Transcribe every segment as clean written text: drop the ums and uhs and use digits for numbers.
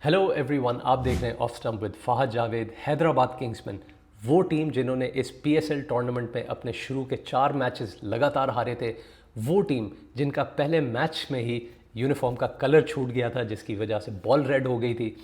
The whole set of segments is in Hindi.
हेलो एवरीवन, आप देख रहे हैं off stump with Fahad Javed. Hyderabad Kingsmen वो टीम जिन्होंने इस पीएसएल टूर्नामेंट में अपने शुरू के 4 मैचेस लगातार हारे थे, वो टीम जिनका पहले मैच में ही यूनिफॉर्म का कलर छूट गया था जिसकी वजह से बॉल रेड हो गई थी,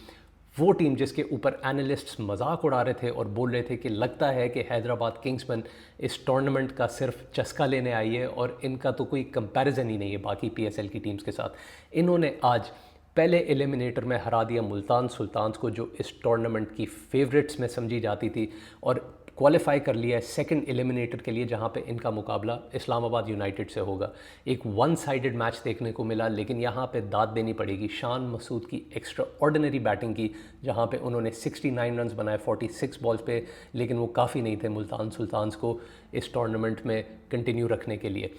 वो टीम जिसके ऊपर एनालिस्ट्स मजाक उड़ा रहे थे और बोल रहे थे कि लगता है कि हैदराबाद किंग्समैन इस टूर्नामेंट का सिर्फ चस्का लेने आई है और इनका तो कोई कंपैरिजन ही नहीं है बाकी पीएसएल की टीम्स के साथ। इन्होंने आज पहले एलिमिनेटर में हरा दिया मुल्तान सुल्तान्स को, जो इस टूर्नामेंट की फेवरेट्स में समझी जाती थी, और क्वालिफाई कर लिया है सेकंड एलिमिनेटर के लिए जहां पे इनका मुकाबला इस्लामाबाद यूनाइटेड से होगा। एक वन साइडेड मैच देखने को मिला, लेकिन यहां पे दाद देनी पड़ेगी शान मसूद की एक्स्ट्रा ऑर्डिनरी बैटिंग की, जहां पे उन्होंने 69 रन्स बनाए 46 बॉल्स पे, लेकिन वो काफ़ी नहीं थे मुल्तान सुल्तान्स को इस टूर्नामेंट में कंटिन्यू रखने के लिए।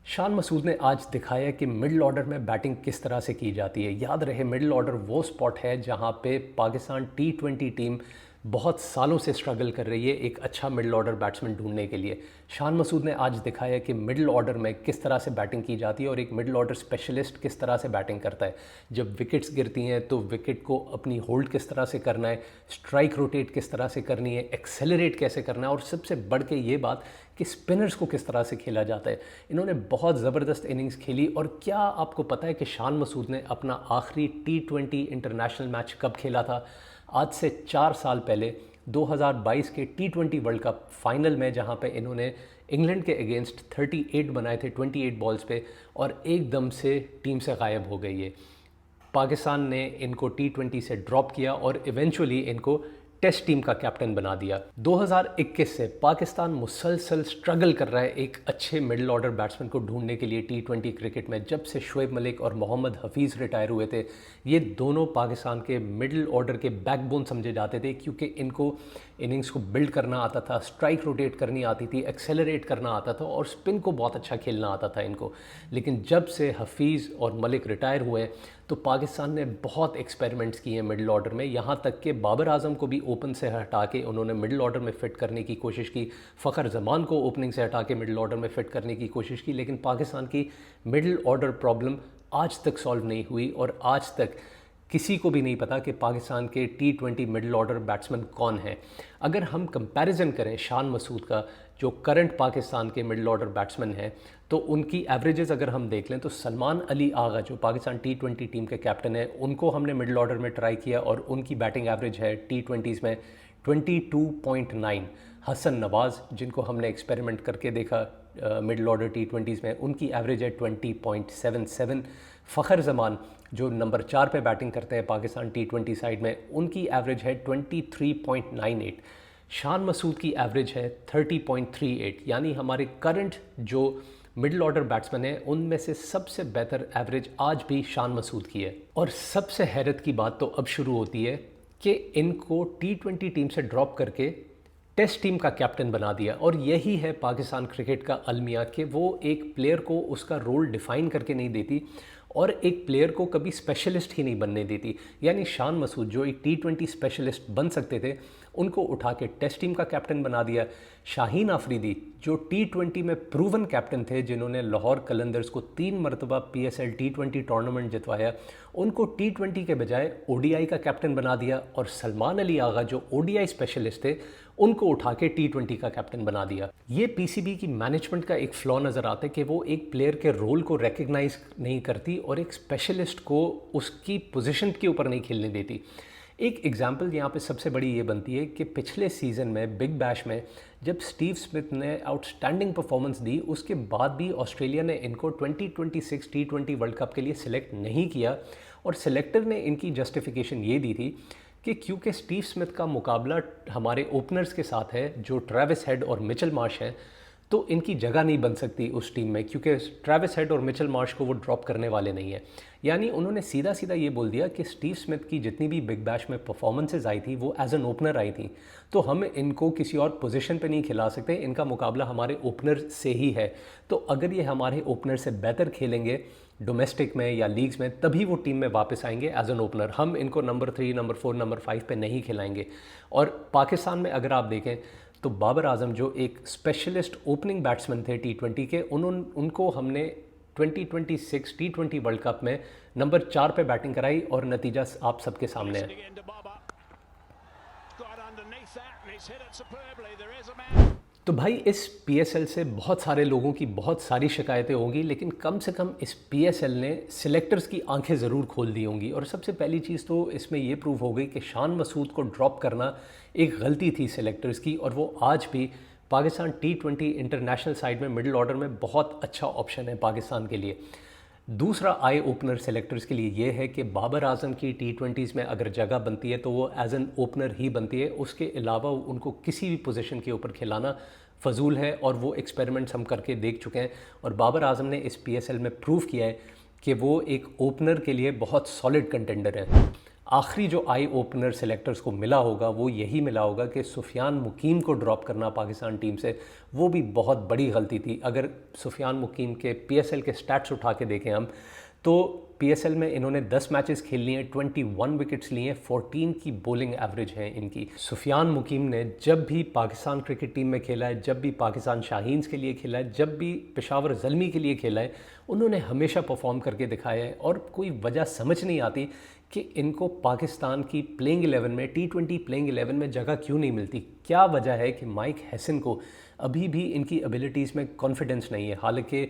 शान मसूद ने आज दिखाया कि मिडिल ऑर्डर में बैटिंग किस तरह से की जाती है। याद रहे, मिडिल ऑर्डर वो स्पॉट है जहां पे पाकिस्तान T20 टीम बहुत सालों से स्ट्रगल कर रही है एक अच्छा मिडिल ऑर्डर बैट्समैन ढूंढने के लिए। शान मसूद ने आज दिखाया कि मिडिल ऑर्डर में किस तरह से बैटिंग की जाती है और एक मिडिल ऑर्डर स्पेशलिस्ट किस तरह से बैटिंग करता है। जब विकेट्स गिरती हैं तो विकेट को अपनी होल्ड किस तरह से करना है, स्ट्राइक रोटेट किस तरह से करनी है, एक्सेलरेट कैसे करना है, और सबसे बढ़ के ये बात कि स्पिनर्स को किस तरह से खेला जाता है। इन्होंने बहुत ज़बरदस्त इनिंग्स खेली। और क्या आपको पता है कि शान मसूद ने अपना आखिरी T20 इंटरनेशनल मैच कब खेला था? आज से 4 साल पहले 2022 के T20 वर्ल्ड कप फाइनल में, जहां पे इन्होंने इंग्लैंड के अगेंस्ट 38 बनाए थे 28 बॉल्स पे, और एकदम से टीम से गायब हो गई है। पाकिस्तान ने इनको T20 से ड्रॉप किया और इवेंचुअली इनको टेस्ट टीम का कैप्टन बना दिया। 2021 से पाकिस्तान मुसलसल स्ट्रगल कर रहा है एक अच्छे मिडिल ऑर्डर बैट्समैन को ढूंढने के लिए T20 क्रिकेट में। जब से शोएब मलिक और मोहम्मद हफीज़ रिटायर हुए थे, ये दोनों पाकिस्तान के मिडिल ऑर्डर के बैकबोन समझे जाते थे, क्योंकि इनको इनिंग्स को बिल्ड करना आता था, स्ट्राइक रोटेट करनी आती थी, एक्सेलरेट करना आता था और स्पिन को बहुत अच्छा खेलना आता था इनको। लेकिन जब से हफीज़ और मलिक रिटायर हुए तो पाकिस्तान ने बहुत एक्सपेरिमेंट्स किए हैं मिडिल ऑर्डर में। यहाँ तक कि बाबर आजम को भी ओपन से हटा के उन्होंने मिडिल ऑर्डर में फ़िट करने की कोशिश की, फ़खर जमान को ओपनिंग से हटा के मिडिल ऑर्डर में फ़िट करने की कोशिश की, लेकिन पाकिस्तान की मिडिल ऑर्डर प्रॉब्लम आज तक सॉल्व नहीं हुई और आज तक किसी को भी नहीं पता कि पाकिस्तान के T20 मिडिल ऑर्डर बैट्समैन कौन है। अगर हम कंपैरिजन करें शान मसूद का, जो करंट पाकिस्तान के मिडिल ऑर्डर बैट्समैन हैं, तो उनकी एवरेजेस अगर हम देख लें तो सलमान अली आगा जो पाकिस्तान T20 टीम के कैप्टन है, उनको हमने मिडिल ऑर्डर में ट्राई किया और उनकी बैटिंग एवरेज है T20s में 22.9। हसन नवाज़, जिनको हमने एक्सपेरिमेंट करके देखा मिडिल ऑर्डर T20s में, उनकी एवरेज है 20.77। फ़खर जमान जो नंबर 4 पे बैटिंग करते हैं पाकिस्तान T20 साइड में, उनकी एवरेज है 23.98। शान मसूद की एवरेज है 30.38। यानी हमारे करंट जो मिडिल ऑर्डर बैट्समैन है उनमें से सबसे बेहतर एवरेज आज भी शान मसूद की है। और सबसे हैरत की बात तो अब शुरू होती है कि इनको T20 टीम से ड्रॉप करके टेस्ट टीम का कैप्टन बना दिया। और यही है पाकिस्तान क्रिकेट का अलमिया कि वो एक प्लेयर को उसका रोल डिफ़ाइन करके नहीं देती और एक प्लेयर को कभी स्पेशलिस्ट ही नहीं बनने देती। यानी शान मसूद जो एक T20 स्पेशलिस्ट बन सकते थे, उनको उठा के टेस्ट टीम का कैप्टन बना दिया। शाहीन आफरीदी जो T20 में प्रूवन कैप्टन थे, जिन्होंने लाहौर कलंदर्स को 3 मरतबा PSL T20 टूर्नामेंट जितवाया, उनको T20 के बजाय ODI का कैप्टन बना दिया। और सलमान अली आगा जो ODI स्पेशलिस्ट थे, उनको उठा के T20 का कैप्टन बना दिया। ये PCB की मैनेजमेंट का एक फ्लॉ नज़र आता है कि वो एक प्लेयर के रोल को रिकग्नाइज नहीं करती और एक स्पेशलिस्ट को उसकी पोजीशन के ऊपर नहीं खेलने देती। एक एग्जांपल यहाँ पे सबसे बड़ी ये बनती है कि पिछले सीज़न में बिग बैश में जब स्टीव स्मिथ ने आउटस्टैंडिंग परफॉर्मेंस दी, उसके बाद भी ऑस्ट्रेलिया ने इनको 2026 T20 वर्ल्ड कप के लिए सिलेक्ट नहीं किया। और सिलेक्टर ने इनकी जस्टिफिकेशन ये दी थी कि क्योंकि स्टीव स्मिथ का मुकाबला हमारे ओपनर्स के साथ है जो ट्रेविस हेड और मिचेल मार्श हैं, तो इनकी जगह नहीं बन सकती उस टीम में, क्योंकि ट्रेविस हेड और मिचेल मार्श को वो ड्रॉप करने वाले नहीं है। यानी उन्होंने सीधा सीधा ये बोल दिया कि स्टीव स्मिथ की जितनी भी बिग बैश में परफॉर्मेंसेज आई थी वो एज एन ओपनर आई थी, तो हम इनको किसी और पोजीशन पे नहीं खिला सकते, इनका मुकाबला हमारे ओपनर से ही है। तो अगर ये हमारे ओपनर से बेहतर खेलेंगे डोमेस्टिक में या लीग्स में, तभी वो टीम में वापस आएंगे एज एन ओपनर। हम इनको नंबर 3, नंबर 4, नंबर 5 पे नहीं खिलाएंगे। और पाकिस्तान में अगर आप देखें तो बाबर आजम जो एक स्पेशलिस्ट ओपनिंग बैट्समैन थे T20 के, उनको हमने 2026 T20 वर्ल्ड कप में नंबर 4 पे बैटिंग कराई और नतीजा आप सबके सामने है। तो भाई इस PSL से बहुत सारे लोगों की बहुत सारी शिकायतें होंगी, लेकिन कम से कम इस PSL ने सिलेक्टर्स की आंखें ज़रूर खोल दी होंगी। और सबसे पहली चीज़ तो इसमें ये प्रूव हो गई कि शान मसूद को ड्रॉप करना एक गलती थी सिलेक्टर्स की, और वो आज भी पाकिस्तान T20 इंटरनेशनल साइड में मिडिल ऑर्डर में बहुत अच्छा ऑप्शन है पाकिस्तान के लिए। दूसरा आई ओपनर सेलेक्टर्स के लिए ये है कि बाबर आजम की T20s में अगर जगह बनती है तो वो एज एन ओपनर ही बनती है, उसके अलावा उनको किसी भी पोजीशन के ऊपर खिलाना फजूल है, और वो एक्सपेरिमेंट्स हम करके देख चुके हैं। और बाबर आजम ने इस PSL में प्रूव किया है कि वो एक ओपनर के लिए बहुत सॉलिड कंटेंडर है। आखिरी जो आई ओपनर सेलेक्टर्स को मिला होगा वो यही मिला होगा कि सुफियान मुकीम को ड्रॉप करना पाकिस्तान टीम से, वो भी बहुत बड़ी गलती थी। अगर सुफियान मुकीम के PSL के स्टैट्स उठा के देखें हम, तो PSL में इन्होंने 10 मैचेस खेल लिए हैं, 21 विकेट्स लिए हैं, 14 की बॉलिंग एवरेज है इनकी। सुफियान मुकीम ने जब भी पाकिस्तान क्रिकेट टीम में खेला है, जब भी पाकिस्तान शाहीन्स के लिए खेला है, जब भी पेशावर ज़ल्मी के लिए खेला है, उन्होंने हमेशा परफॉर्म करके दिखाया है। और कोई वजह समझ नहीं आती कि इनको पाकिस्तान की प्लेइंग 11 में, T20 प्लेइंग 11 में जगह क्यों नहीं मिलती। क्या वजह है कि माइक हैसन को अभी भी इनकी एबिलिटीज़ में कॉन्फिडेंस नहीं है। हालांकि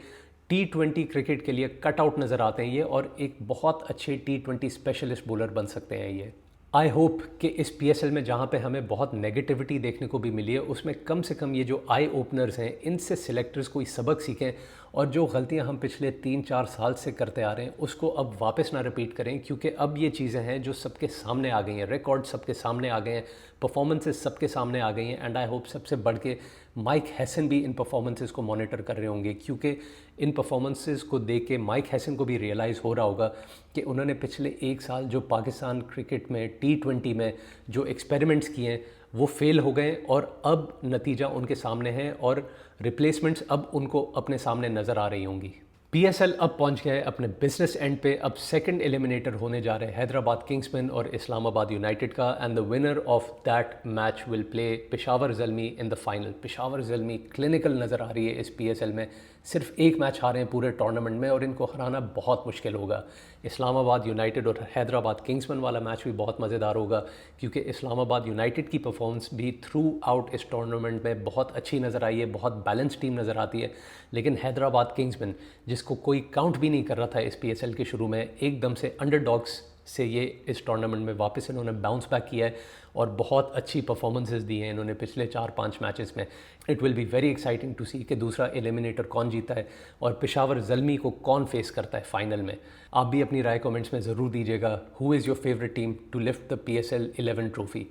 T20 क्रिकेट के लिए कट आउट नज़र आते हैं ये, और एक बहुत अच्छे T20 स्पेशलिस्ट बॉलर बन सकते हैं ये। आई होप कि इस PSL में जहाँ पे हमें बहुत नेगेटिविटी देखने को भी मिली है, उसमें कम से कम ये जो आई ओपनर्स हैं इनसे सिलेक्टर्स कोई सबक सीखें, और जो गलतियां हम पिछले 3-4 साल से करते आ रहे हैं उसको अब वापस ना रिपीट करें, क्योंकि अब ये चीज़ें हैं जो सबके सामने आ गई हैं, रिकॉर्ड सबके सामने आ गए हैं, परफॉर्मेंसेस सबके सामने आ गई हैं। एंड आई होप सबसे बढ़ के माइक हैसन भी इन परफॉर्मेंसेस को मॉनिटर कर रहे होंगे, क्योंकि इन परफॉर्मेंसेस को देख के माइक हैसन को भी रियलाइज़ हो रहा होगा कि उन्होंने पिछले 1 साल जो पाकिस्तान क्रिकेट में T20 में जो एक्सपेरिमेंट्स किए हैं वो फेल हो गए, और अब नतीजा उनके सामने है और रिप्लेसमेंट्स अब उनको अपने सामने नज़र आ रही होंगी। PSL अब पहुंच गए अपने बिजनेस एंड पे। अब सेकंड एलिमिनेटर होने जा रहे हैं हैदराबाद किंग्समैन और इस्लामाबाद यूनाइटेड का, and the winner of that match will play Peshawar Zalmi in the final. Peshawar Zalmi clinical नज़र आ रही है इस PSL में, सिर्फ एक मैच हारे हैं पूरे टूर्नामेंट में, और इनको हराना बहुत मुश्किल होगा। इस्लामाबाद यूनाइटेड और हैदराबाद किंग्समैन वाला मैच भी बहुत मज़ेदार होगा, क्योंकि इस्लामाबाद यूनाइटेड की परफॉर्मेंस भी थ्रू आउट इस टूर्नामेंट में बहुत अच्छी नज़र आई है, बहुत बैलेंस टीम नज़र आती है। लेकिन हैदराबाद किंग्समैन, जिसको कोई काउंट भी नहीं कर रहा था इस PSL के शुरू में, एकदम से अंडरडॉग्स से ये इस टूर्नामेंट में वापस इन्होंने बाउंस बैक किया है, और बहुत अच्छी परफॉर्मेंसेस दी हैं इन्होंने पिछले 4-5 मैचेस में। It will be very exciting to see कि दूसरा एलिमिनेटर कौन जीता है और पेशावर ज़ल्मी को कौन फेस करता है फाइनल में। आप भी अपनी राय कमेंट्स में ज़रूर दीजिएगा। Who is your favourite team to lift the PSL 11 trophy?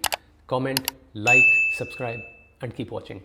Comment, like, subscribe and keep watching.